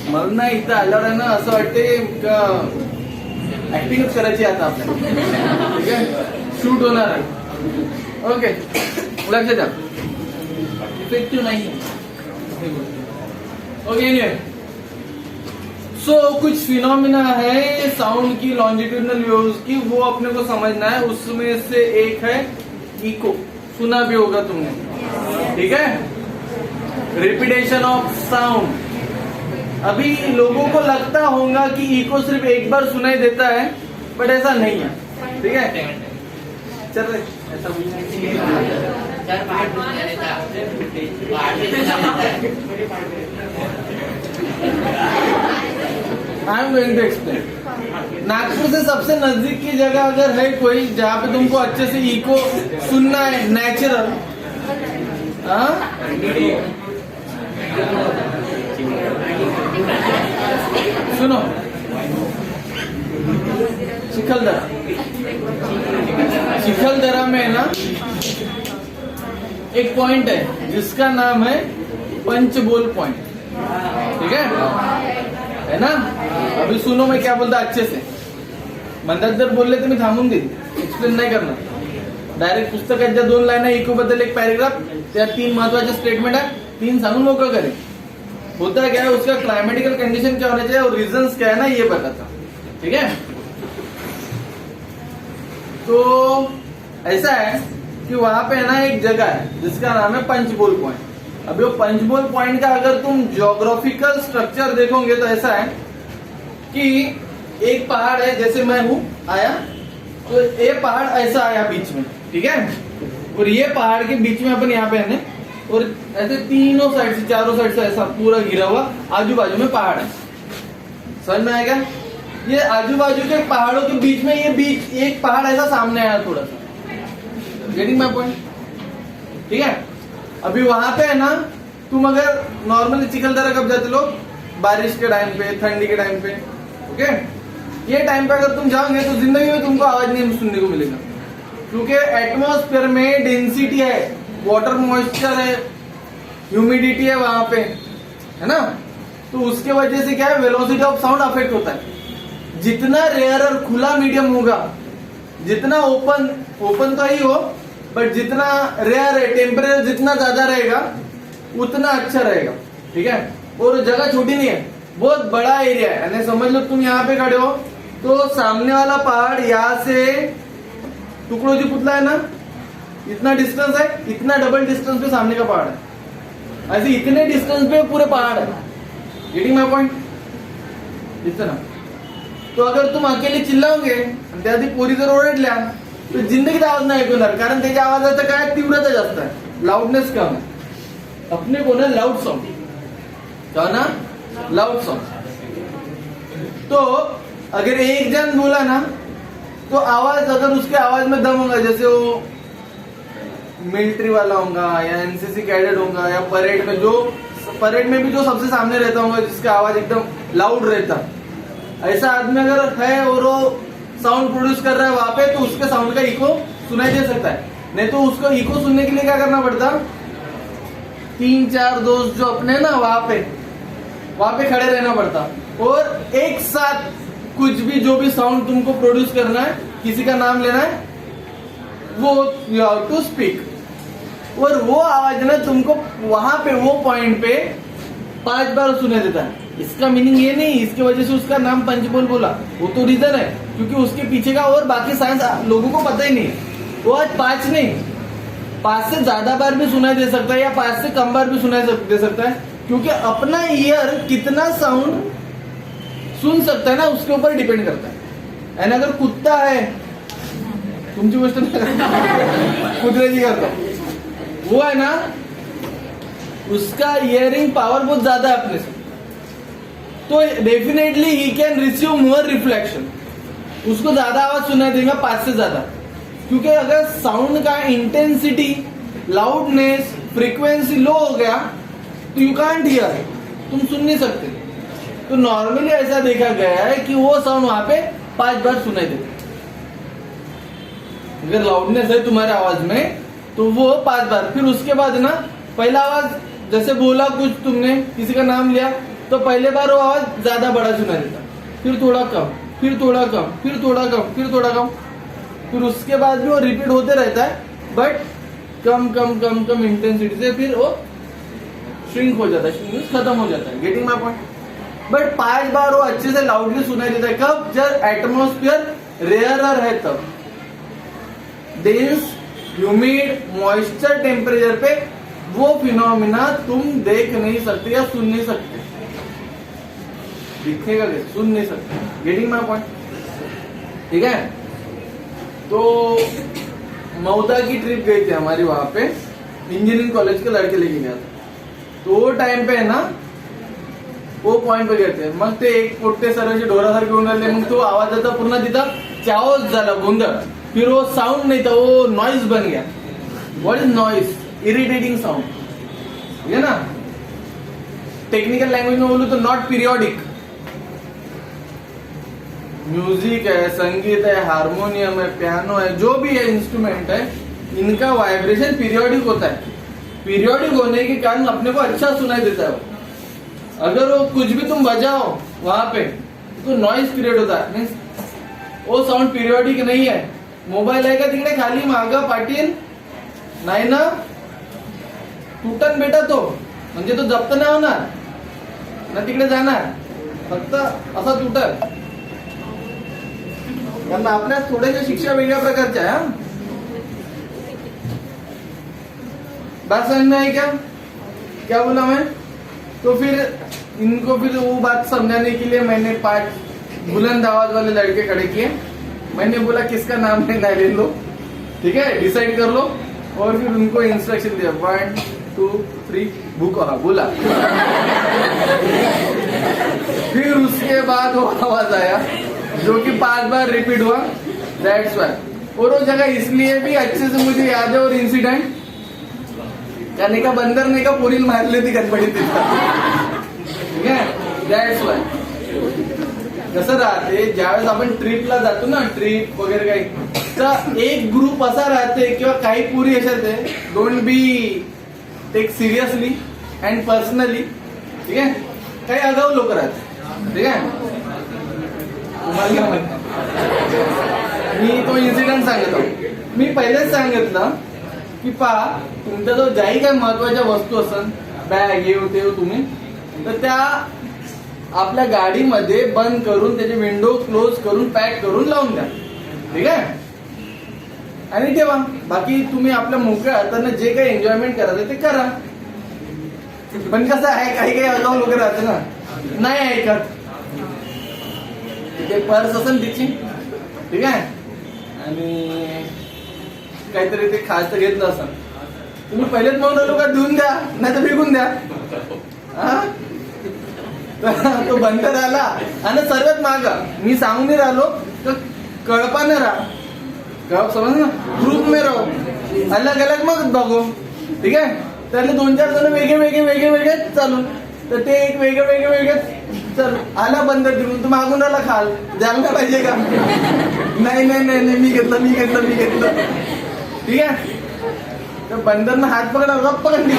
मला ना इथं आल्यावर आहे ना असं वाटते का ऍक्टिंगच करायची आता आपल्याला. ठीक आहे, शूट होणार आहे. ओके, लक्ष द्या, इफेक्टिव्ह नाही. ओके, एनीवे, सो कुछ फिनोमिना है साउंड की, लॉन्जिट्यूडनल वेव्स की, वो अपने को समझना है. उसमें से एक है इको. सुना भी होगा तुमने, ठीक है, रिपीटेशन ऑफ साउंड. अभी लोगों को लगता होगा कि इको सिर्फ एक बार सुनाई देता है, बट ऐसा नहीं है. ठीक है, चल रहे ऐसा I am going to explain. Nagpur से सबसे नजदीक की जगह अगर है कोई जहाँ पे तुमको अच्छे से इको सुनना है, नेचुरल, सुनो, चिखलदरा. चिखलदरा में ना एक पॉइंट है जिसका नाम है पंचबोल पॉइंट. ठीक है ना. अभी सुनो मैं क्या बोलता अच्छे से. म्हणतात जर बोलले तर मी थांबून देईल, एक्सप्लेन नाही करणार. डायरेक्ट पुस्तकाच्या 2 लाईन इको बद्दल एक पॅरेग्राफ, त्या 3 महत्वाचे स्टेटमेंट आहे, 3 सांगून मोकळं करें. होता क्या है, उसका क्लाइमेटिकल कंडीशन क्या होना चाहिए और रीजंस क्या है ना, ये बताता. ठीक है, तो ऐसा है कि वहां पे ना एक जगह है जिसका नाम है पंचबोल पॉइंट. अभी वो पंचबोल पॉइंट का अगर तुम ज्योग्राफिकल स्ट्रक्चर देखोगे तो ऐसा है कि एक पहाड़ है, जैसे मैं हूं आया तो ये पहाड़ ऐसा आया बीच में. ठीक है, और ये पहाड़ के बीच में अपन यहाँ पे है और ऐसे तीनों साइड से, चारों साइड से ऐसा पूरा घिरा हुआ आजू बाजू में पहाड़ है. समझ में आएगा. ये आजू बाजू के पहाड़ों के बीच में ये बीच एक पहाड़ ऐसा सामने आया थोड़ा सा. Getting my point. ठीक है, अभी वहां पे है ना, तुम अगर नॉर्मली चिखलदरा कब जाते लोग, बारिश के टाइम पे, ठंडी के टाइम पे. ओके, ये टाइम पे अगर तुम जाओगे तो जिंदगी में तुमको आवाज नहीं सुनने को मिलेगा, क्योंकि एटमॉस्फेयर में डेंसिटी है, वाटर मॉइस्चर है, ह्यूमिडिटी है वहां पे, है ना. तो उसके वजह से क्या है, वेलोसिटी ऑफ साउंड अफेक्ट होता है. जितना रेयर और खुला मीडियम होगा, जितना ओपन तो ही हो, बट जितना रेयर है, टेम्परेचर जितना ज्यादा रहेगा उतना अच्छा रहेगा. ठीक है, और जगह छोटी नहीं है, बहुत बड़ा एरिया है. यानी समझ लो तुम यहाँ पे खड़े हो तो सामने वाला पहाड़ यहाँ से टुकड़ों जी पुतला है ना, इतना डिस्टेंस है, इतना डबल डिस्टेंस पे सामने का पहाड़ है. ऐसे इतने डिस्टेंस पे पूरे पहाड़ है. Getting my point. इतना तो अगर तुम अकेले चिल्लाओगे आणि त्या आधी पोरी जर ओरडल्या तर जिंदगीत आवाज नाही ऐकणार, कारण त्याच्या आवाजाचं काय तीव्रता जास्त आहे, लाउडनेस कम है. अपने को ना लाउड साउंड, क्या ना लाउड साउंड. तो अगर एक जन बोला ना तो आवाज, अगर उसके आवाज में दम होगा, जैसे वो मिलिट्री वाला होगा या एनसीसी कैडेट होगा या परेड में भी जो सबसे सामने रहता होगा, जिसका आवाज एकदम लाउड रहता, ऐसा आदमी अगर है और वो साउंड प्रोड्यूस कर रहा है वहां पे, तो उसके साउंड का इको सुनाई दे सकता है. नहीं तो उसको इको सुनने के लिए क्या करना पड़ता, 3-4 दोस्त जो अपने ना वहां पे खड़े रहना पड़ता, और एक साथ कुछ भी जो भी साउंड तुमको प्रोड्यूस करना है, किसी का नाम लेना है, वो यू हैव टू स्पीक. और वो आवाज ना तुमको वहां पे वो पॉइंट पे 5 बार सुनाई देता है. इसका मीनिंग ये नहीं इसकी वजह से उसका नाम पंचबोल बोला, वो तो रीजन है क्योंकि उसके पीछे का और बाकी साइंस लोगों को पता ही नहीं. वो आज 5 नहीं, 5 से ज्यादा बार भी सुनाई दे सकता है या 5 से कम बार भी सुनाई दे सकता है, क्योंकि अपना ईयर कितना साउंड सुन सकता है ना, उसके ऊपर डिपेंड करता है. एंड अगर कुत्ता है, तुमची गोष्ट कुत्र्याची करता, वो है ना, उसका इयरिंग पावर बहुत ज्यादा है अपने से, तो definitely he can receive more reflection. उसको ज्यादा आवाज सुनाई देगा 5 से ज्यादा, क्योंकि अगर साउंड का इंटेंसिटी, लाउडनेस, फ्रीक्वेंसी लो हो गया तो यू कांट हियर, तुम सुन नहीं सकते. तो नॉर्मली ऐसा देखा गया है कि वो साउंड वहां पे 5 बार सुनाई देता. अगर लाउडनेस है तुम्हारे आवाज में तो वो 5 बार, फिर उसके बाद ना पहला आवाज जैसे बोला कुछ तुमने, किसी का नाम लिया, तो पहले बार वो आवाज ज्यादा बड़ा सुनाई देता, फिर थोड़ा कम, फिर थोड़ा कम, फिर थोड़ा कम, फिर थोड़ा कम, फिर उसके बाद भी वो रिपीट होते रहता है, but come come come come intensity से फिर वो श्रिंक हो जाता है, खत्म हो जाता है। Getting my point? बट 5 बार वो अच्छे से लाउडली सुनाई देता है। कब? जब एटमोस्फियर रेयरर है तब, डेंस ह्यूमिड मॉइस्चर टेम्परेचर पे वो फिनोमिना तुम देख नहीं सकते या सुन नहीं सकते। दिखेगा क्या? सुन नहीं सकते। Getting my point? ठीक है। तो मऊदा की ट्रिप गई थी हमारी, वहां पे इंजीनियरिंग कॉलेज के लड़के लेके गया था। तो वो टाइम पे है ना, वो पॉइंट पे गेले, मग ते एक पोट्टे सर्वांचे ढोरासारखे घेऊन राहिले, मग तो आवाजाचा पूर्ण तिथं चाओस झाला, गोंधळ, फिर वो साउंड नहीं था, वो नॉइज बन गया। What is noise? Irritating sound, ठीक है ना। टेक्निकल लैंग्वेज में बोलूं तो नॉट पीरियोडिक। म्यूजिक है, संगीत है, हारमोनियम है, पियानो है, जो भी है इंस्ट्रूमेंट है, इनका वाइब्रेशन पीरियोडिक होता है। पीरियोडिक होने के कारण अपने को अच्छा सुनाई देता है। अगर वो कुछ भी तुम बजाओ वहां पे तो नॉइज क्रिएट होता है, मीन्स वो साउंड पीरियोडिक नहीं है। मोबाईल आहे का तिकडे खाली मागं पाटील? नाही ना, तुटन बेटा तो, म्हणजे तो जप्त नाही होणार ना, तिकडे जाणार फक्त असा तुटल। कारण आपल्या थोड्याशा शिक्षा वेगळ्या प्रकारच्या आहे। बात समझ में आई क्या? क्या बोला मैं? तो फिर इनको फिर वो बात समझाने के लिए मैंने 5 बुलंद आवाज वाले लड़के खड़े किए। मैंने बोला किसका नाम है ले लो, ठीक है, डिसाइड कर लो, और फिर उनको इंस्ट्रक्शन दिया 1 2 3 भूको, हाँ बोला। फिर उसके बाद वो आवाज आया जो कि 5 बार रिपीट हुआ, दैट्स व्हाई। और वो जगह इसलिए भी अच्छे से मुझे याद है, और इंसिडेंट त्याने का बंदर ने का पोरील मारली ती गणपतीत, ठीक है, दैट्स व्हाई। कसं राहते, ज्यावेळेस आपण ट्रिपला जातो ना, ट्रिप वगैरे काही, तर एक ग्रुप असा राहते किंवा काही पुरी अशात आहे, don't be take seriously and personally, ठीक आहे, काही आगाऊ लोक राहतात, ठीक आहे। तुम्हाला काय माहिती, मी तो इन्सिडेंट सांगत आहो। मी पहिलेच सांगितलं की पहा, तुमचा जो ज्याही काही महत्वाच्या वस्तू असेल, बॅग हे ते तुम्ही, तर त्या आपल्या गाडीमध्ये बंद करून त्याचे विंडो क्लोज करून पॅक करून लावून द्या, ठीक आहे, आणि ठेवा। बाकी तुम्ही आपल्या मोकळ्या हाताने जे काही एन्जॉयमेंट करायचं ते करा। पण कसं आहे, काही काही आगाऊ लोक राहते ना, नाही ऐकत, ते पर्स असेल तिची, ठीक आहे, आणि काहीतरी ते खास घेतलं असं, तुम्ही पहिलेच म्हणून लोक देऊन द्या, नाही तर फेकून द्या। हा, तो बंदर आला आणि सर्वात मागा मी सांगून नाही राहिलो तर कळपाने राहा, समज ना, ग्रुप में रहो, अलग अलग मग बघू, ठीक आहे। त्यातले 2-4 जण वेगळे वेगळे वेगळे वेगळे चालू, तर ते एक वेगळे वेगळे वेगळे चल आला बंदर तिकडून, तू मागून राहिला खाल, द्यायला पाहिजे का? नाही नाही नाही नाही, मी घेतलं मी घेतलं मी घेतलं, ठीक आहे। तर बंदरनं हात पकडा, गप्प पकडली,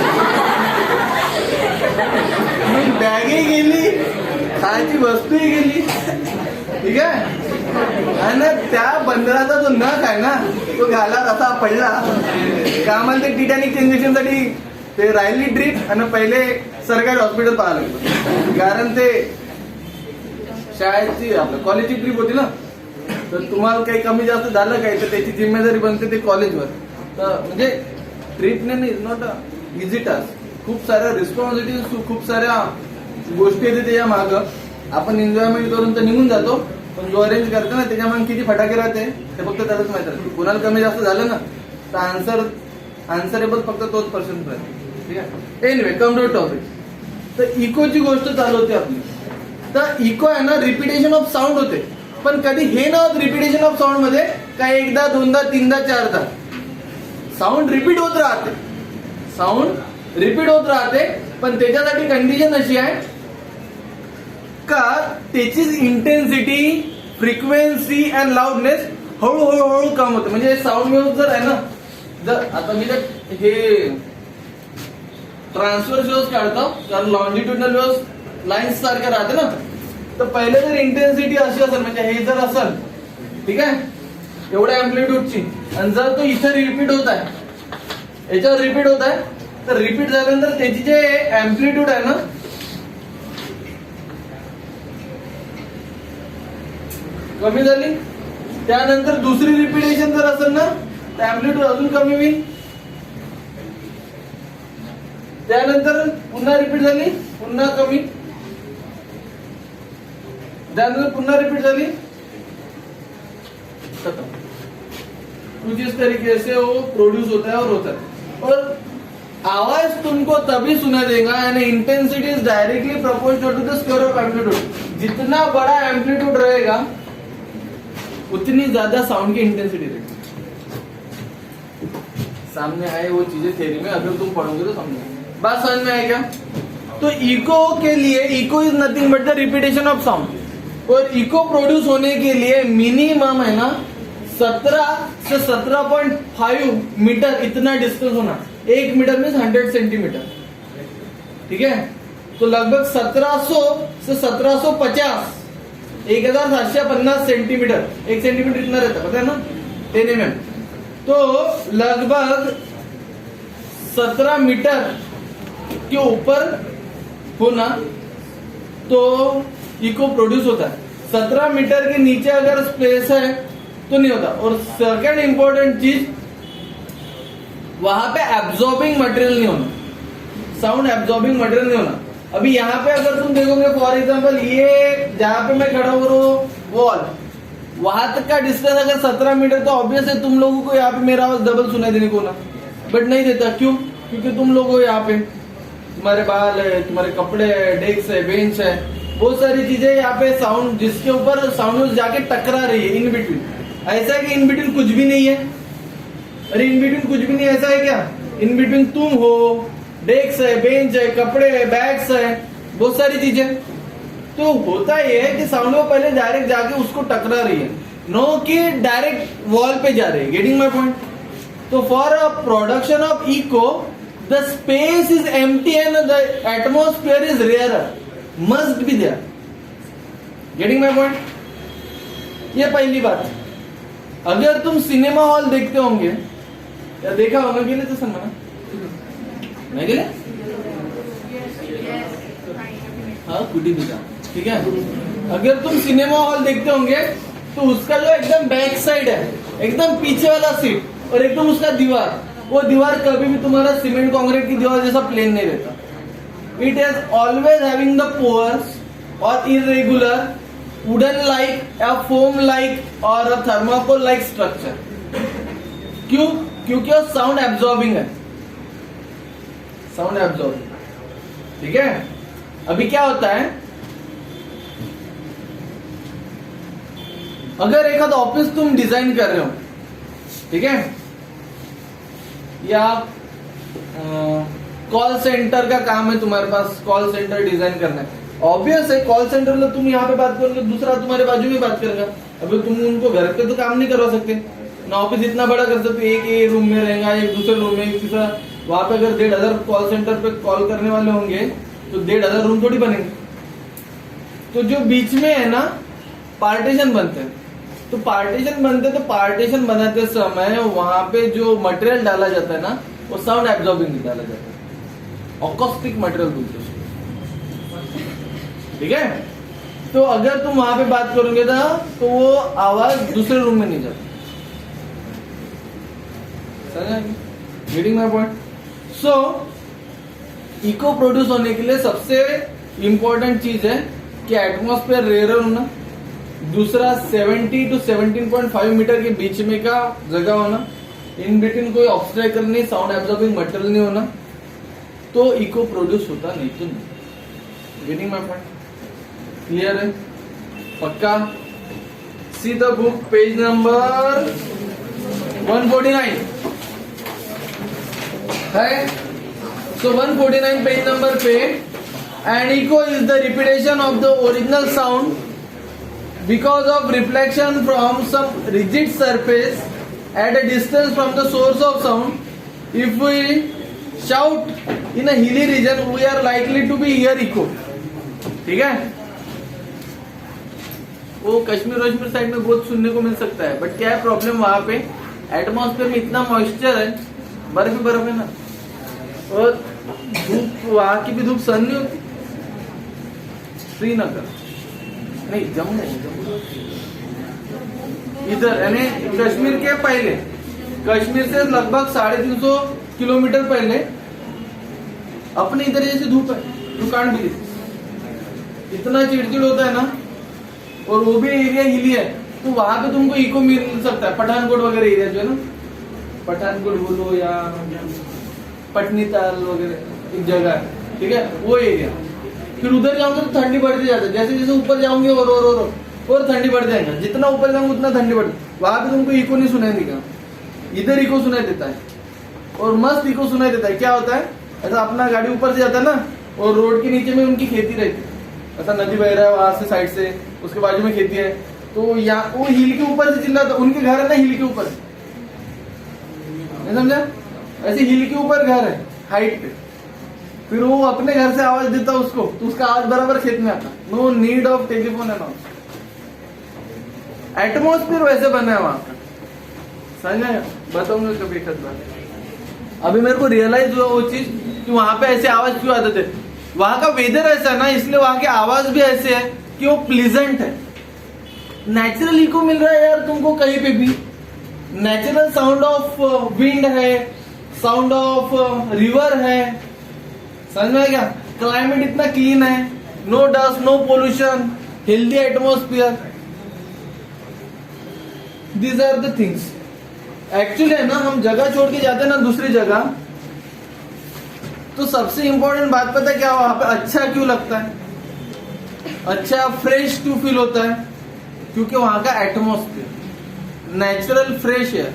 बॅगही गेली, खायची वस्तूही गेली, ठीक आहे। आणि त्या बंदराचा जो नख आहे ना, तो घाला असा पडला का, आम्हाला ते टिटॅनिक इंजेक्शन साठी ते राहिली ट्रीप, आणि पहिले सरकारी हॉस्पिटल पाहायला लागलं, कारण ते शाळेची आपलं कॉलेजची ट्रीप होती ना, तर तुम्हाला काही कमी जास्त झालं काही तर त्याची जिम्मेदारी बनते ते कॉलेजवर। तर म्हणजे ट्रिपने नाही, नॉट अ इझी टास्क, खूप साऱ्या रिस्पॉन्सिबिलिटीज, खूप साऱ्या गोष्टी येते त्याच्या मागं। आपण एन्जॉयमेंट करून तर निघून जातो, पण जो अरेंज करतो ना त्याच्या मागे किती फटाके राहते ते फक्त त्यालाच माहित राहते। कोणाला कमी जास्त झालं ना तर आन्सरेबल फक्त तोच पर्सन राहते, ठीक आहे। Anyway, come to topic. तर इकोची गोष्ट चालू होती आपली। तर इको आहे ना, रिपिटेशन ऑफ साऊंड होते, पण कधी हे नव्हतं रिपिटेशन ऑफ साऊंड मध्ये काय एकदा दोनदा तीनदा चारदा साऊंड रिपीट होत राहते, साऊंड रिपीट होत राहते, पण त्याच्यासाठी कंडिशन अशी आहे का त्याची इंटेन्सिटी, फ्रिक्वेन्सी अँड लाऊडनेस हळूहळू हळू कम होते। म्हणजे साऊंड वेव्ह जर आहे ना, जर आता मी हे ट्रान्सवर्स वेव्स काढतो, कारण लॉन्जिट्युडनल वेव्स लाईन्स सारखे राहते ना. तर पहिले जर इंटेन्सिटी अशी असेल, म्हणजे हे जर असेल, ठीक आहे, एवढ्या अँप्लिट्यूडची, आणि जर तो इथे रिपीट होत आहे, याच्यावर रिपीट होत आहे, तर रिपीट झाल्यानंतर त्याची जे अँप्लिट्यूड आहे ना, कमी झाली. त्यानंतर दुसरी रिपिटेशन जर असेल ना, तर अँप्लिट्यूड अजून कमी होईल. त्यानंतर पुन्हा रिपीट झाली, पुन्हा कमी. त्यानंतर पुन्हा रिपीट झाली, खत्म. कुछ इस तरीके से वो प्रोड्यूस होता है और होता है. और आवाज तुमको तभी सुना देगा, यानी intensity is directly proportional to the square of amplitude. जितना बड़ा एम्पलीट्यूड रहेगा उतनी ज्यादा साउंड की इंटेंसिटी रहेगी. सामने आए वो चीजें थ्योरी में, अगर तुम पढ़ोगे तो समझ बात समझ में आएगा. तो इको के लिए, echo is nothing but the repetition of sound. और इको प्रोड्यूस होने के लिए मिनिमम है ना 17 से 17.5 मीटर इतना डिस्टेंस होना. 1 मीटर मीन 100 सेंटीमीटर, ठीक है. तो लगभग 1700 से 1750, 1750 सेंटीमीटर. 1 सेंटीमीटर इतना रहता, पता है ना, 10 mm. तो लगभग 17 मीटर के ऊपर होना तो इको प्रोड्यूस होता है. 17 मीटर के नीचे अगर स्पेस है तो नहीं होता. और सेकंड इंपॉर्टेंट चीज, वहां पे एब्जॉर्बिंग मटेरियल नहीं होना, साउंड एब्जॉर्बिंग मटेरियल नहीं होना. अभी यहाँ पे अगर तुम देखोगे, फॉर एग्जांपल ये जहां पे मैं खड़ा हूँ वॉल, वहां तक का डिस्टेंस अगर 17 मीटर, तो ऑब्वियस है तुम लोगों को यहाँ पे मेरा आवाज डबल सुनाई देने को ना, बट नहीं देता. क्यों? क्योंकि तुम लोग हो यहाँ पे, तुम्हारे बाल है, तुम्हारे कपड़े है, डेस्क है, बेंच है, बहुत सारी चीजें यहाँ पे साउंड, जिसके ऊपर साउंड जाके टकरा रही है इन बिटवीन. ऐसा है कि इन बिटवीन कुछ भी नहीं है. अरे इन बिटवीन कुछ भी नहीं, ऐसा है क्या? इन बिटवीन तुम हो, डेस्क है, बेंच है, कपड़े है, बैग्स है, बहुत सारी चीजें. तो होता ये है कि साउंड वो पहले डायरेक्ट जाके उसको टकरा रही है, नो कि डायरेक्ट वॉल पे जा रही है. Getting my point? तो for a production of echo the space is empty and the atmosphere is rarer, must be there. Getting my point? ये पहली बात. अगर तुम सिनेमा हॉल देखते होंगे, या देखा होगा, गेले तो समझना नहीं गेले, हाँ कुटी भी, ठीक है. अगर तुम सिनेमा हॉल देखते होंगे तो उसका जो एकदम बैक साइड है, एकदम पीछे वाला सीट, और एकदम उसका दीवार, वो दीवार कभी भी तुम्हारा सीमेंट कांक्रीट की दीवार जैसा प्लेन नहीं रहता. It is always having the pores और इरेगुलर वुडन लाइक, या फोम लाइक, और थर्माकोल लाइक स्ट्रक्चर. क्यों? क्योंकि वो साउंड एब्जॉर्बिंग है, साउंड एब्जॉर्बिंग, ठीक है. अभी क्या होता है, अगर एक आध ऑफिस तुम डिजाइन कर रहे हो, ठीक है, या कॉल सेंटर का काम है तुम्हारे पास, कॉल सेंटर डिजाइन करना है, ऑब्वियस है कॉल सेंटर में तुम यहाँ पे बात करोगे, दूसरा तुम्हारे बाजू में बात करेगा. अभी तुम उनको घर पे तो काम नहीं करवा सकते ना, ऑफिस इतना बड़ा कर सकते, एक रूम में रहेगा, एक दूसरे रूम में, एक तीसरा. वहां पे अगर 1,500 कॉल सेंटर पे कॉल करने वाले होंगे तो 1,500 रूम थोड़ी बनेंगे. तो जो बीच में है ना पार्टीशन बनते हैं, तो पार्टीशन बनाते समय वहां पे जो मटेरियल डाला जाता है ना, वो साउंड एब्जॉर्बिंग डाला जाता है, ऑकोस्टिक मटेरियल बोलते हैं, ठीक है. तो अगर तुम वहां पे बात करोगे ना, तो वो आवाज दूसरे रूम में नहीं जाती. Getting my point? So echo produce होने के लिए सबसे इंपॉर्टेंट चीज है कि एटमॉस्फेयर रेयर होना, दूसरा 70 to 17.5 मीटर के बीच में का जगह होना, इन बिटवीन कोई ऑब्स्ट्रैकल नहीं, साउंड एब्जॉर्बिंग मटेरियल नहीं होना, तो इको प्रोड्यूस होता नहीं तो नहीं. Getting my point? क्लियर है? पक्का? See the book, page number 149 है. सो 149 पेज नंबर पे, and echo is the repetition of the original sound because of reflection from some rigid surface at a distance from the source of sound. If we shout in a hilly region we are likely to be hear echo, ठीक है। वो Kashmir side में बहुत सुनने को मिल सकता है, but क्या है प्रॉब्लम, वहां पे एटमॉस्फेयर में इतना मॉइस्चर है, बर्फ ही बर्फ है ना, और धूप, वहां की भी धूप सहन नहीं होती। श्रीनगर नहीं, जम्मू इधर यानी कश्मीर के पहले, कश्मीर से लगभग 350 किलोमीटर पहले अपने इधर जैसे धूप है, दुकान भी इतना चिड़चिड़ होता है ना, और वो भी एरिया हिली है, तो वहां पे तुमको इको मिल सकता है। पठानकोट वगैरह एरिया जो है ना, पठानकोट बोलो या पटनीताल वगैरह एक जगह है, ठीक है, वो एरिया। फिर उधर जाऊंगे तो ठंडी बढ़ती जाती है, जैसे जैसे ऊपर जाऊंगे और ठंडी बढ़ जाएगा, जितना ऊपर जाऊंगे उतना ठंडी बढ़ती। वहां पे तुमको इको नहीं सुनाई देगा, इधर इको सुनाई देता है, और मस्त इको सुनाई देता है। क्या होता है, ऐसा अपना गाड़ी ऊपर से जाता है ना, और रोड के नीचे में उनकी खेती रहती है, ऐसा नदी बह रहा है वहां से साइड से, उसके बाजू में खेती है, तो यहाँ वो हिल के ऊपर से चिल्लाता, उनके घर है ना हिल के ऊपर, समझा, ऐसे हिल के ऊपर घर है हाइट पे, फिर वो अपने घर से आवाज देता उसको, तो उसका आवाज बराबर खेत में आता। No need of telephone and all, atmosphere वैसे बना है वहां का, समझा, बताऊंगा कभी एक बार। अभी मेरे को रियलाइज हुआ वो चीज कि वहां पे ऐसे आवाज क्यों आते थे, वहां का वेदर ऐसा ना, इसलिए वहां के आवाज भी ऐसे है कि वो प्लीजेंट है। नेचुरल इको मिल रहा है यार तुमको कहीं पे भी, नेचुरल साउंड ऑफ विंड है, साउंड ऑफ रिवर है, समझ में क्या, क्लाइमेट इतना क्लीन है, no dust, no pollution, healthy atmosphere, these are the things. Actually है ना, हम जगह छोड़ के जाते हैं ना दूसरी जगह, तो सबसे इंपॉर्टेंट बात पता है क्या, वहां पे अच्छा क्यों लगता है, अच्छा फ्रेश क्यों फील होता है, क्योंकि वहां का एटमोस्फियर नेचुरल फ्रेश है।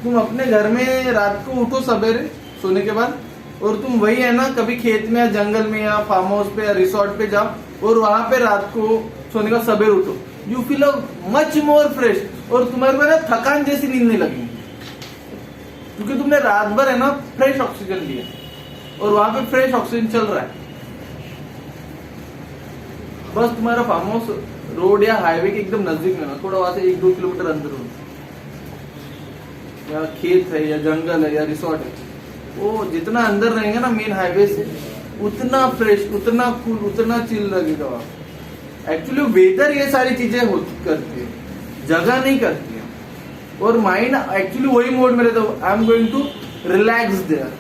तुम अपने घर में रात को उठो सवेरे सोने के बाद, और तुम वही है ना कभी खेत में या जंगल में या फार्म हाउस पे या रिसोर्ट पे जाओ, और वहां पे रात को सोने का सवेरे उठो, you feel much more fresh, और तुम्हारे को ना थकान जैसी नींद नहीं लगेगी, क्योंकि तुमने रात भर है ना फ्रेश ऑक्सीजन लिया, और वहां पे फ्रेश ऑक्सीजन चल रहा है। बस तुम्हारा फार्म हाउस रोड या हाईवे के एकदम नजदीक में ना, थोड़ा वहां से 1-2 किलोमीटर अंदर हो, या खेत है या जंगल है या रिसोर्ट है, वो जितना अंदर रहेंगे ना मेन हाईवे से, उतना फ्रेश, उतना कूल, उतना चिल लगेगा वहां। एक्चुअली वेदर ये सारी चीजें करती है, जगह नहीं करती है, और माइंड एक्चुअली वही मोड में रहता है, I am going to relax there.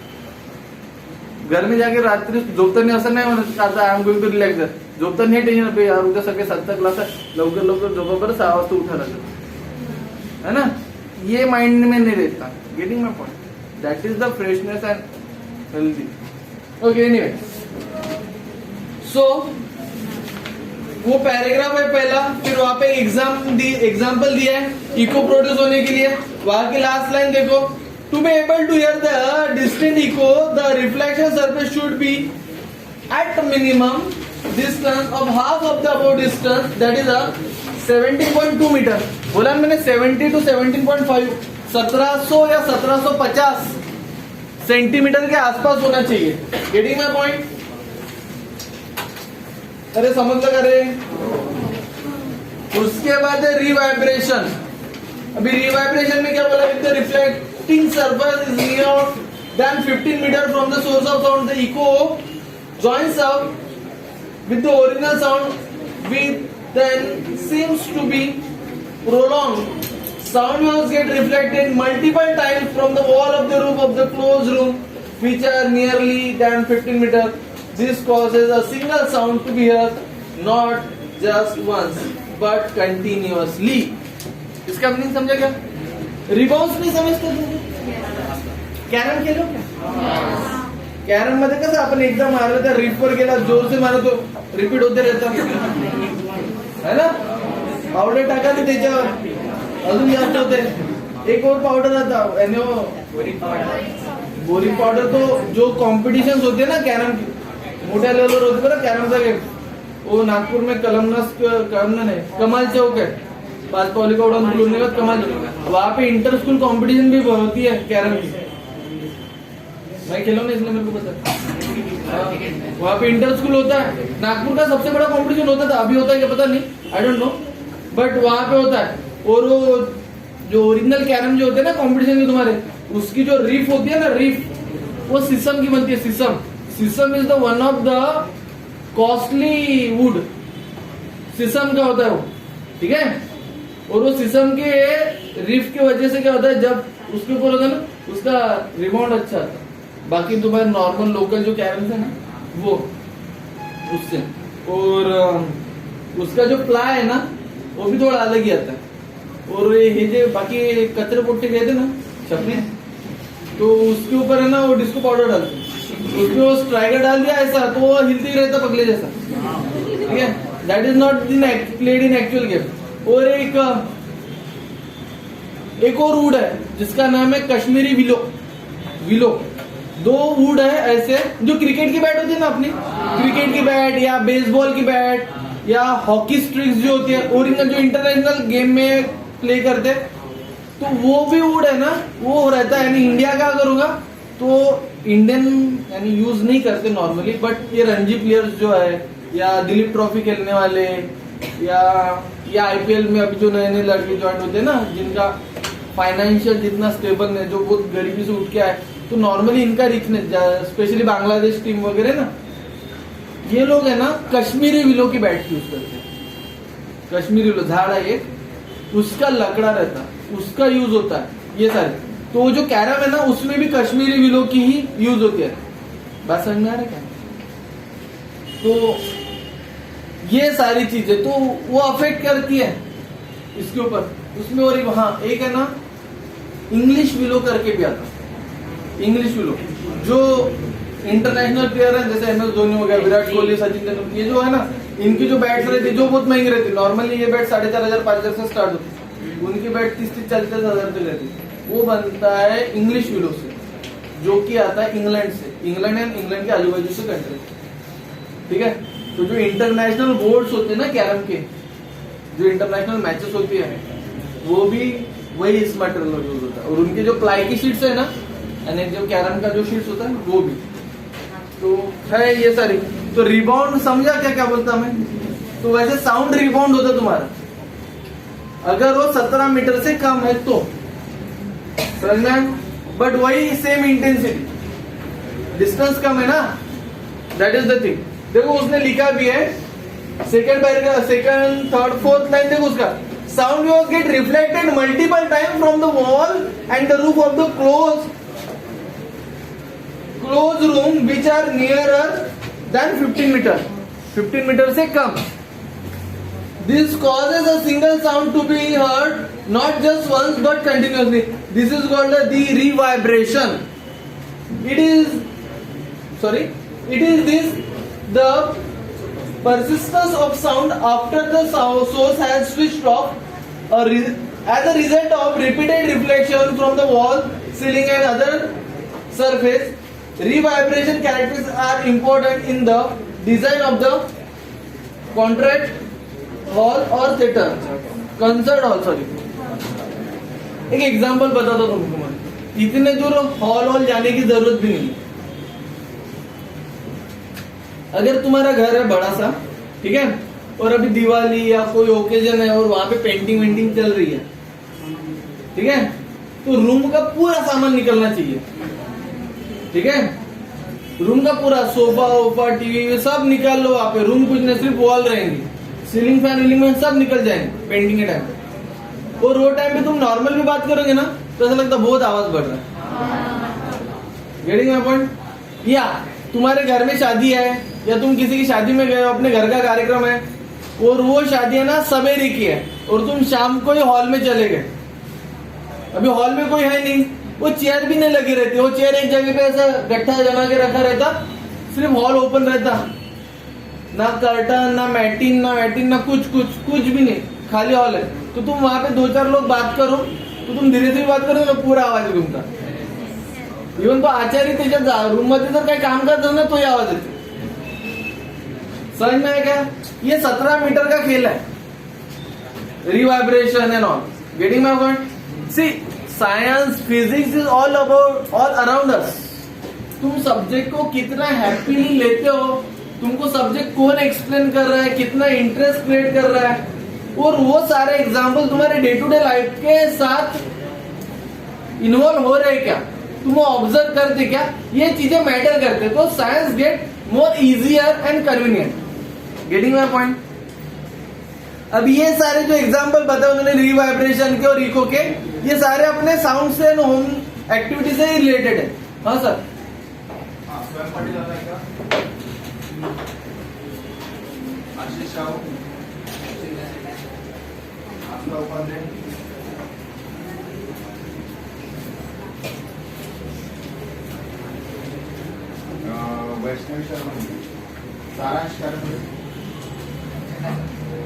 घर में जाके रात्री झोपताना असं नाही म्हणत आता I am going to relax, झोपताना हे टेन्शन पे यार उद्या सकाळी 7 क्लास आहे, लवकर लवकर झोपा बरं, 6 वाजता उठा लागेल, है ना, ये माइंड में नहीं रहता। Getting my point, that is the freshness and healthy. Okay, anyway, so वो पैराग्राफ है पहला, फिर वहां पे एग्जाम्पल दिया है इको प्रोड्यूस होने के लिए। वहां की लास्ट लाइन देखो, to be able to hear the distant echo, the reflection surface should be at minimum distance of half of the above distance, that is a 17.2 metre. बोला मैंने 70 to 17.5, 1700 या 1750 centimetre के आसपास होना चाहिए। Getting my point? अरे समझ लगा रे। उसके बाद है रिवाइब्रेशन। अभी रिवाइब्रेशन में क्या बोला, with the reflecting surface is near than 15 meter from the source of sound, the echo joins up with the original sound, which then seems to be prolonged. Sound waves get reflected multiple times from the wall of the roof of the closed room, which are nearly than 15 meter. This causes a single sound to be heard, not just once, but continuously. इसका meaning समझा क्या? Rebounce नहीं समजते तुम्ही? Carrom खेळलो का? Carrom मध्ये कसं आपण एकदा मारलं तर रिप वर गेला, जोर से मारतो, रिपीट होते रहता है ना। पावडर टाका ते त्याच्यावर अजून जास्त होते। एक और पावडर आता बोरिंग पावडर, तो जो कॉम्पिटिशन होते ना कॅरम की, मोठ्या लेवलवर होते बरं कॅरमचा गेम, वो नागपुर में कलमना नहीं, कमाल चौक है, 5 पावली का उड़ान खुलने का कमाल, वहां पे इंटर स्कूल कॉम्पिटिशन भी होती है कैरम की। मैं खेला हूं ना इसलिए मेरे को पता है। वहाँ पे इंटर स्कूल होता है, नागपुर का सबसे बड़ा कंपटीशन होता था, अभी होता है क्या पता नहीं, आई डोंट नो, बट वहाँ पे होता है। और वो जो ओरिजिनल कैरम जो होते हैं ना कंपटीशन के तुम्हारे, उसकी जो रीफ होती है ना, रीफ वो शीशम की बनती है। शीशम is the one of the costly would, शीशम का होता है वो, ठीक है। और वो शीशम के रीफ की वजह से क्या होता है, जब उसके ऊपर होता है ना, उसका रिबाउंड अच्छा आता है। बाकी तुम्हारे नॉर्मल लोकल जो कैरम्स है ना, वो उससे, और उसका जो प्लाई है ना, वो भी थोड़ा अलग ही आता है। और ये जो बाकी कचरे पोट्टे गए थे ना छपने, तो उसके ऊपर है ना वो डिस्को पाउडर डालते, उसमें वो स्ट्राइकर डाल दिया ऐसा, तो वो हिलते ही रहता पगले जैसा, ठीक है। That is not played in actual game. और एक और वुड है जिसका नाम है कश्मीरी विलो। दो वुड है ऐसे, जो क्रिकेट की बैट होती है ना अपनी, क्रिकेट की बैट या बेसबॉल की बैट या हॉकी स्टिक्स जो होती है ओरिजिनल, जो इंटरनेशनल गेम में प्ले करते, तो वो भी वुड है ना, वो रहता है। यानी इंडिया का अगर होगा तो इंडियन यानी यूज नहीं करते नॉर्मली, बट ये रणजी प्लेयर्स जो है या दिलीप ट्रॉफी खेलने वाले या आईपीएल में अभी जो नए लड़के ज्वाइन होते हैं ना, जिनका फाइनेंशियल जितना स्टेबल है, जो बहुत गरीबी से उठ के आए, तो नॉर्मली इनका रिचनेस, स्पेशली बांग्लादेश टीम वगैरह ना, ये लोग है ना कश्मीरी विलो की बैट यूज करते हैं। कश्मीरी विलो झाड़ है एक, उसका लकड़ा रहता है, उसका यूज होता है ये सारे। तो जो कैरम है ना, उसमें भी कश्मीरी विलो की ही यूज होती है। बात समझ में आ रहा है क्या? तो ये सारी चीजें तो वो अफेक्ट करती है इसके ऊपर, उसमें। और हाँ, एक है ना इंग्लिश विलो करके भी आता, इंग्लिश विलो जो इंटरनेशनल प्लेयर है, जैसे MS धोनी हो गया, विराट कोहली, सचिन तेंदुलकर, ये जो है ना, इनकी जो बैट्स रहती है जो बहुत महंगी रहती है। नॉर्मली ये बैट 4,500 5,000 से स्टार्ट होती है, उनकी बैट 30-40 हजार तक रहती है। वो बनता है इंग्लिश विलो से, जो कि आता है इंग्लैंड से, इंग्लैंड एंड इंग्लैंड के आजू बाजू से कंट्री, ठीक है। तो जो इंटरनेशनल बोर्ड्स होते हैं ना कैरम के, जो इंटरनेशनल मैचेस होती है, वो भी वही इस मटेरियल यूज होता है। और उनके जो प्लाई की शीट्स है ना, यानी जो कैरम का जो शीट्स होता है वो भी, तो है ये सारी। तो रिबाउंड समझा क्या क्या बोलता मैं? तो वैसे साउंड रिबाउंड होता तुम्हारा, अगर वो 17 मीटर से कम है तो, समझ में? बट वही सेम इंटेंसिटी, डिस्टेंस कम है ना, दैट इज द थिंग। देखो उसने लिखा भी है, second paragraph, second third fourth line देखो उसका, sound waves get reflected multiple time from the wall and the roof of the close room which are nearer than 15 metre, 15 metre से कम। This causes a single sound to be heard not just once but continuously. This is called the revibration. It is this the persistence of sound after the source has switched off, as a result of repeated reflection from the wall, ceiling and other surface. Revibration characteristics are important in the design of the concert hall और theatre, concert hall, sorry. एक example बताता हूं तुमको मैं, इतने दूर hall जाने की जरूरत भी नहीं। अगर तुम्हारा घर है बड़ा सा, ठीक है, और अभी दिवाली या कोई ओकेजन है और वहां पे पेंटिंग वेंटिंग चल रही है, ठीक है, तो रूम का पूरा सामान निकलना चाहिए, ठीक है। रूम का पूरा सोफा वोफा टीवी सब निकाल लो वहां पे, रूम कुछ नहीं, सिर्फ वॉल रहेंगी, सीलिंग फैन विलिंग में सब निकल जाएंगे पेंटिंग के टाइम पे। और वो टाइम पे तुम नॉर्मल भी बात करोगे ना, तो ऐसा लगता बहुत आवाज बढ़ रहा है। Getting my point? या तुम्हारे घर में शादी है, या तुम किसी की शादी में गए हो, अपने घर का कार्यक्रम है, और वो शादी है ना सवेरे की है, और तुम शाम को ही हॉल में चले गए। अभी हॉल में कोई है नहीं, वो चेयर भी नहीं लगी रहती, वो चेयर एक जगह पे ऐसा गट्ठा जमा के रखा रहता, सिर्फ हॉल ओपन रहता, ना कर्टन ना मैटिन ना कुछ भी नहीं, खाली हॉल है। तो तुम वहां पे 2-4 लोग बात करो, तो तुम धीरे धीरे बात करो, तो पूरा आवाज घूमता। इवन तो आचार्य त्याच्या रूम मध्ये जर काही काम करतो ना, तो आवाज येतो। समझ में आया क्या? ये 17 मीटर का खेल है, revibration and all. Getting my point? See, science physics is all about, all around us, तुम सब्जेक्ट को कितना हैप्पीली लेते हो, तुमको सब्जेक्ट कौन एक्सप्लेन कर रहा है, कितना इंटरेस्ट क्रिएट कर रहा है, और वो सारे एग्जाम्पल तुम्हारे डे टू डे लाइफ के साथ इन्वॉल्व हो रहे क्या, तुम ऑब्जर्व करते क्या, ये चीजें मैटर करते, तो science get more easier and convenient. Getting my point? अब ये सारे जो एग्जाम्पल बताए उन्होंने रीवाइब्रेशन के और इको के, ये सारे अपने साउंड से एंड होम एक्टिविटी से ही रिलेटेड है। हाँ सर, आशीष राव, आपका उपाध्याय, वैष्णवी शर्मा, सारांश शर्मा।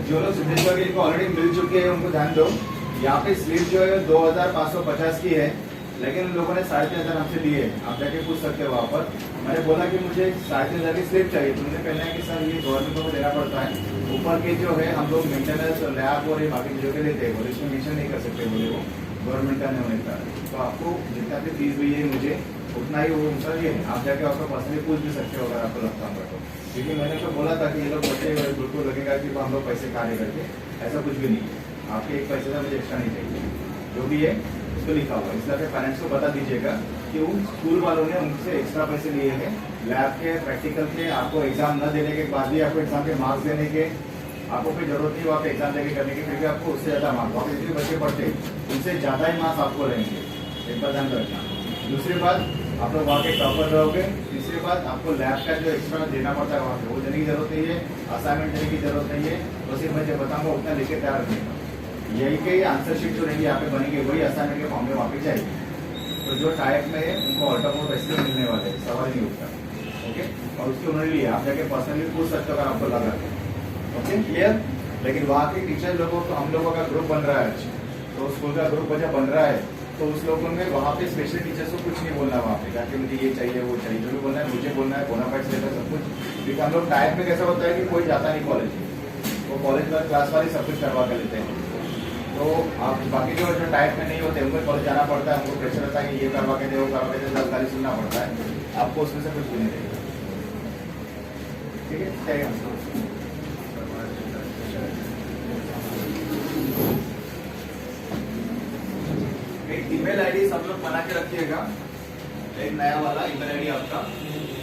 जो लोग सिद्धेश्वर गिरी को ऑलरेडी मिल चुके हैं उनको ध्यान दो, यहाँ पे स्लिप जो है 2550 की है, लेकिन उन लोगों ने 3500 हमसे लिए। आप जाके पूछ सकते हो वहाँ पर। मैंने बोला कि मुझे 3500 की स्लिप चाहिए, तुमने कहना है कि सर ये गवर्नमेंट को देना पड़ता है, ऊपर के जो है हम लोग मेंटेनेंस लैब और ये बाकी चीजों के लेते हैं, बोले इसमें मेंशन नहीं कर सकते, बोले वो गवर्नमेंट का नहीं होने का। तो आपको जितना भी फीस हुई है मुझे उतना ही वो उनका ये है, आप जाके आपको पर्सनली पूछ भी सकते हो अगर आपको लगता है तो। क्योंकि मैंने तो बोला था कि ये लोग बच्चे बिल्कुल लगेगा कि हम लोग पैसे कार्य करके, ऐसा कुछ भी नहीं है। आपके एक पैसे का मुझे एक्स्ट्रा नहीं चाहिए, जो भी है उसको लिखा हुआ है। इसलिए पेरेंट्स को बता दीजिएगा कि उन स्कूल वालों ने उनसे एक्स्ट्रा पैसे लिए हैं लैब के, प्रैक्टिकल के, आपको एग्जाम न देने के बाद भी आपको एग्जाम के मार्क्स देने के, आपको कोई जरूरत नहीं वहाँ पे एग्जाम देके करने की, फिर भी आपको उससे ज्यादा मार्क्स, वहाँ पे जितने बच्चे पढ़ते उनसे ज्यादा ही मार्क्स आपको रहेंगे, एक बात ध्यान रखना। दूसरी बात, आप लोग वहाँ के टॉपर रहोगे। तीसरी बात, आपको लैब का जो एक्स्ट्रा देना पड़ता है वहाँ पे, वो देने की जरूरत नहीं है, असाइनमेंट देने की जरूरत नहीं है, तो सिर्फ मैं जो बताऊंगा उतना लेके तैयार रखिएगा। यही के आंसर शीट जो रहेगी यहाँ पे बनेगी, वही असाइनमेंट के फॉर्म में वहाँ पे जाएगी। तो जो टाइप में है उनको ऑल्टरमोट वैसे मिलने वाले, सवाल नहीं उठता। ओके, और उसकी उन्होंने लिया, आप जाके पर्सनली पूछ सकते हो अगर आपको लगा। Okay, clear? लेकिन वहाँ के टीचर लोगों को, हम लोगों का ग्रुप बन रहा है, तो स्कूल का ग्रुप जब बन रहा है तो उस लोगों में वहाँ पे स्पेशल टीचर्स को कुछ नहीं बोलना, वहाँ पे जाके मुझे ये चाहिए वो चाहिए, जो भी बोलना है मुझे बोलना है, बोनाफाइड से लेकर सब कुछ। क्योंकि हम लोग टाइप में कैसा होता है कि कोई जाता नहीं कॉलेज, वो कॉलेज में क्लास वाले सब कुछ करवा कर लेते हैं। तो आप बाकी जो टाइप में नहीं होते उनको कॉलेज जाना पड़ता है, उनको प्रेशर रहता है कि ये करवा के दे, वो करवा के दे, गाली सुनना पड़ता है। आपको उसमें से कुछ भी नहीं देगा। ठीक है, चाहिए एक ईमेल आईडी सब लोग बना के रखिएगा, एक नया वाला ईमेल आईडी आपका,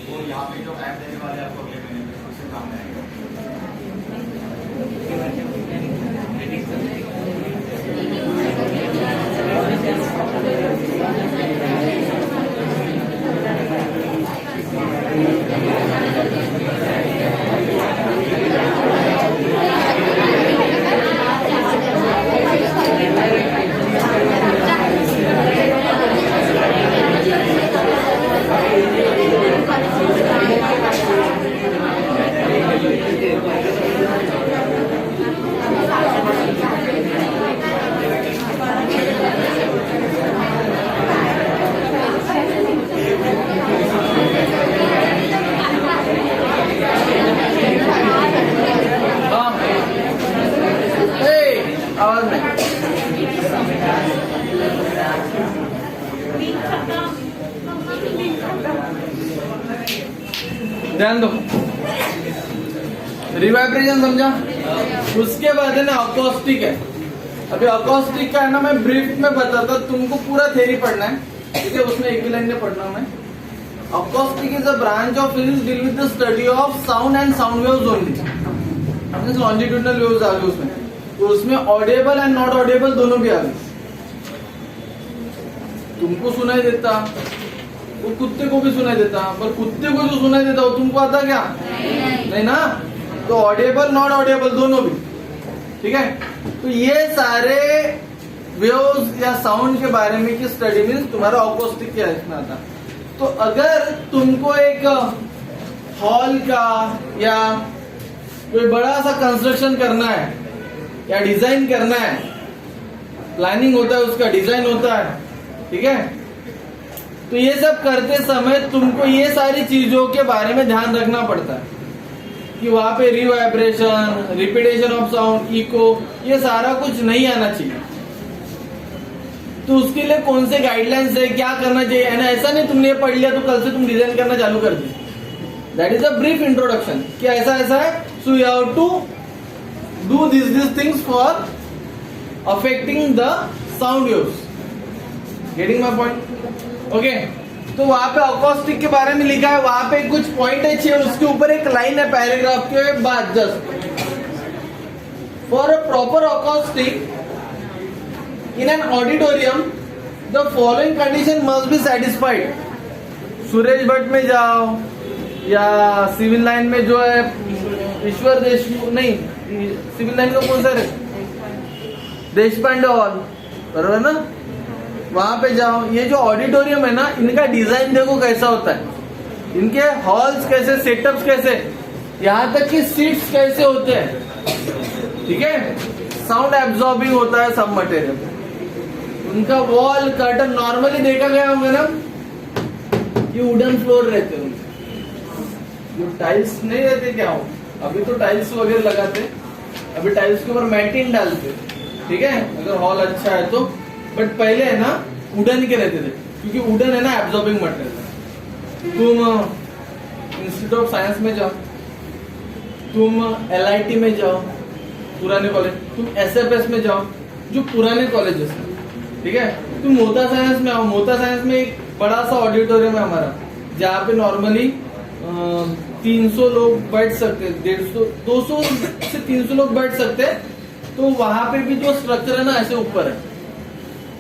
वो यहाँ पे जो ऐप देने वाले आपको अगले महीने में उससे काम में आएगा। ध्यान दो, रिवाइब्रेशन समझा? उसके बाद है ना अकॉस्टिक है। अभी अकॉस्टिक का है ना मैं ब्रीफ में बताता, तुमको पूरा थ्योरी पढ़ना है, ठीक है? उसमें एक ही लाइन में पढ़ना मैं। Acoustic is a branch of physics deal with the study of sound and sound waves only. Longitudinal waves आ गए उसमें, तो उसमें ऑडिएबल एंड नॉट ऑडिएबल दोनों भी आ गए। तुमको सुनाई देता, वो कुत्ते को भी सुनाई देता, पर कुत्ते को जो सुनाई देता वो तुमको आता क्या? नहीं ना। तो ऑडिएबल नॉट ऑडिएबल दोनों भी, ठीक है? तो ये सारे वेव्स या साउंड के बारे में की स्टडी मीन्स तुम्हारा अकॉस्टिक क्या इसमें आता। तो अगर तुमको एक हॉल का या कोई बड़ा सा कंस्ट्रक्शन करना है या डिजाइन करना है, प्लानिंग होता है उसका, डिजाइन होता है, ठीक है? तो ये सब करते समय तुमको ये सारी चीजों के बारे में ध्यान रखना पड़ता है कि वहां पे रिवाइब्रेशन, रिपीटेशन ऑफ साउंड, इको, ये सारा कुछ नहीं आना चाहिए। तो उसके लिए कौन से गाइडलाइंस है, क्या करना चाहिए, है ना। ऐसा नहीं तुमने ये पढ़ लिया तो कल से तुम डिजाइन करना चालू कर दी। That is a brief introduction कि ऐसा ऐसा है, so you have to do this things for affecting the sound waves. Getting my point? Okay, तो वहां पे अकॉस्टिक के बारे में लिखा है, वहां पे कुछ पॉइंट है, उसके ऊपर एक लाइन है पैराग्राफ के बाद, just for a proper acoustic in an auditorium the following condition must be satisfied। Suresh Bhatt में जाओ या सिविल लाइन में जो है ईश्वर देशमुख, नहीं सिविल लाइन का कौन सा है, देशपांडे हॉल, बराबर ना, वहां पे जाओ। ये जो ऑडिटोरियम है ना, इनका डिजाइन देखो कैसा होता है, इनके हॉल्स कैसे, सेटअप्स कैसे, यहाँ तक कि सीट्स कैसे होते हैं, ठीक है। साउंड एब्जॉर्बिंग होता है सब मटेरियल। उनका वॉल कर्टन नॉर्मली देखा गया होगा ना, ये वुडन फ्लोर रहते हैं उनके, जो टाइल्स नहीं रहते क्या हो, अभी तो टाइल्स वगैरह लगाते, अभी टाइल्स के ऊपर मैटिन डालते, ठीक है, अगर हॉल अच्छा है तो। बट पहले है ना वुडन के रहते थे, क्योंकि वुडन है ना एब्जॉर्बिंग मटेरियल। तुम इंस्टीट्यूट ऑफ साइंस में जाओ, तुम LIT में जाओ पुराने कॉलेज, तुम SFS में जाओ जो पुराने कॉलेजेस हैं, ठीक है। तुम मोता साइंस में आओ, मोता साइंस में एक बड़ा सा ऑडिटोरियम है हमारा, जहाँ पे नॉर्मली 300 लोग बैठ सकते, 150 200 से 300 लोग बैठ सकते हैं। तो वहां पे भी जो स्ट्रक्चर है ना ऐसे ऊपर है,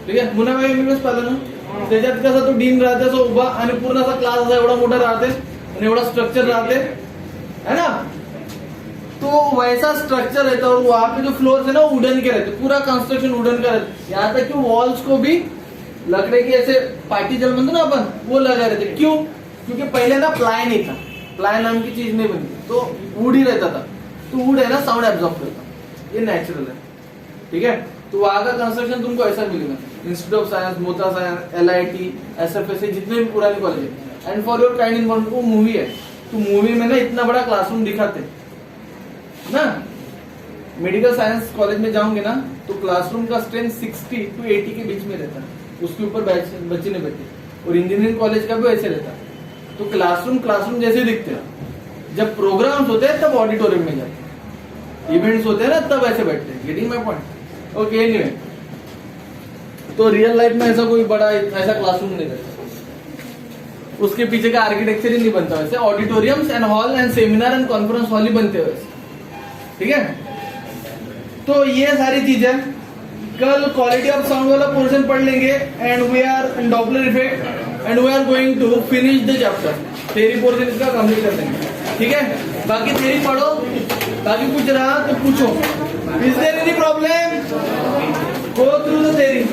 ठीक आहे. मुनाबाई एमबीबीएस पाहिलं ना, त्याच्यात कसं तो डीन राहते असं उभा आणि पूर्ण असा क्लास असा एवढा मोठा राहते आणि एवढा स्ट्रक्चर रहते है ना. तो वैसा स्ट्रक्चर रहता है और वहां पे जो फ्लोर है ना वुडन के रहते, पूरा कंस्ट्रक्शन वुडन का रहता. यहाँ तक कि वॉल्स को भी लकड़े की ऐसे पार्टी जल बनते ना अपन, वो लगा रहते. क्यों? क्योंकि पहले ना प्लाई नहीं था, प्लाई नाम की चीज नहीं बनी, तो वुड ही रहता था. तो वुड है ना साउंड एब्जॉर्ब करता, ये नेचुरल है. ठीक है. तो वहां का कंस्ट्रक्शन तुमको ऐसा मिलेगा. Institute of science, Mota science, LIT, SFS, जितने भी पुराने कॉलेज है. And for your kind information, वो मूवी है, तो मूवी में ना इतना बड़ा क्लासरूम दिखाते ना. मेडिकल साइंस कॉलेज में जाओगे ना तो क्लासरूम का स्ट्रेंथ 60 to 80 के बीच में रहता है, उसके ऊपर बच्चे नहीं बैठते. और इंजीनियरिंग कॉलेज का भी ऐसे रहता है. तो क्लासरूम जैसे दिखते हैं. जब प्रोग्राम्स होते हैं तब ऑडिटोरियम में जाते हैं, इवेंट्स होते हैं ना तब ऐसे बैठते हैं. Getting my point? Okay. Anyway, तो रियल लाइफ में ऐसा कोई बड़ा ऐसा क्लासरूम नहीं रहता, उसके पीछे का आर्किटेक्चर ही नहीं बनता वैसे. Auditoriums and hall and seminar and conference hall ही बनते हैं वैसे. ठीक है. तो ये सारी चीजें कल क्वालिटी ऑफ साउंड वाला पोर्शन पढ़ लेंगे. And we are in Doppler effect and we are going to finish the chapter. Theory portion इसका कंप्लीट कर देंगे. ठीक है. बाकी थ्योरी पढ़ो, बाकी कुछ रहा तो पूछो. Is there any problem? Go through the theory.